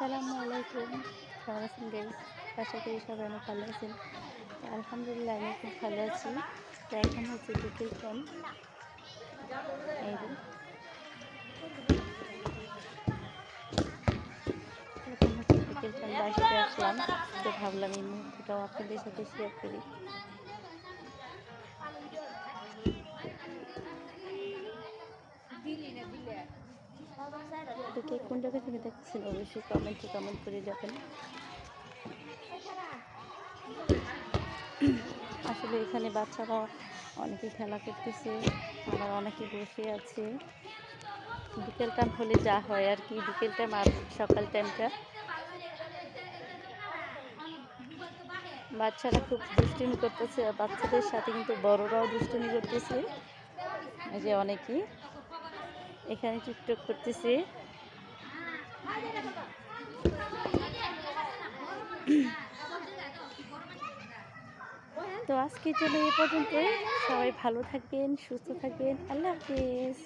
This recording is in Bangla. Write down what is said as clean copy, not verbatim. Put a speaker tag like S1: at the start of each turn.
S1: আসসালামু আলাইকুম। কেমন আছেন গাইস? আশা করি সবাই অনেক ভালো আছেন। তো আলহামদুলিল্লাহ আমি খুব ভালো আছি। তো এখন হচ্ছে বিকেল টাইম। এই যে এখন হচ্ছে বিকেল টাইম, বাসাতে আসলাম। তো ভাবলাম এই মুহূর্তটাও আপনাদের সাথে শেয়ার করি। তো কে কোন জায়গা থেকে দেখতেছেন অবশ্যই কমেন্ট করে যাবেন। আসলে এখানে বাচ্চারা অনেকে খেলা করতেছে, আবার অনেকে বসে আছে। বিকেল টাইম হলে যা হয় আর কি, বিকেল টাইম আর সকাল টাইমটা বাচ্চারা খুব দুষ্টুমি করতেছে, আর বাচ্চাদের সাথে কিন্তু বড়রাও দুষ্টুমি করতেছে। এই যে অনেকেই এখানে টিকটক করতেছে। তো আজকের জন্য এ পর্যন্তই। সবাই ভালো থাকবেন, সুস্থ থাকবেন। আল্লাহ হাফেজ।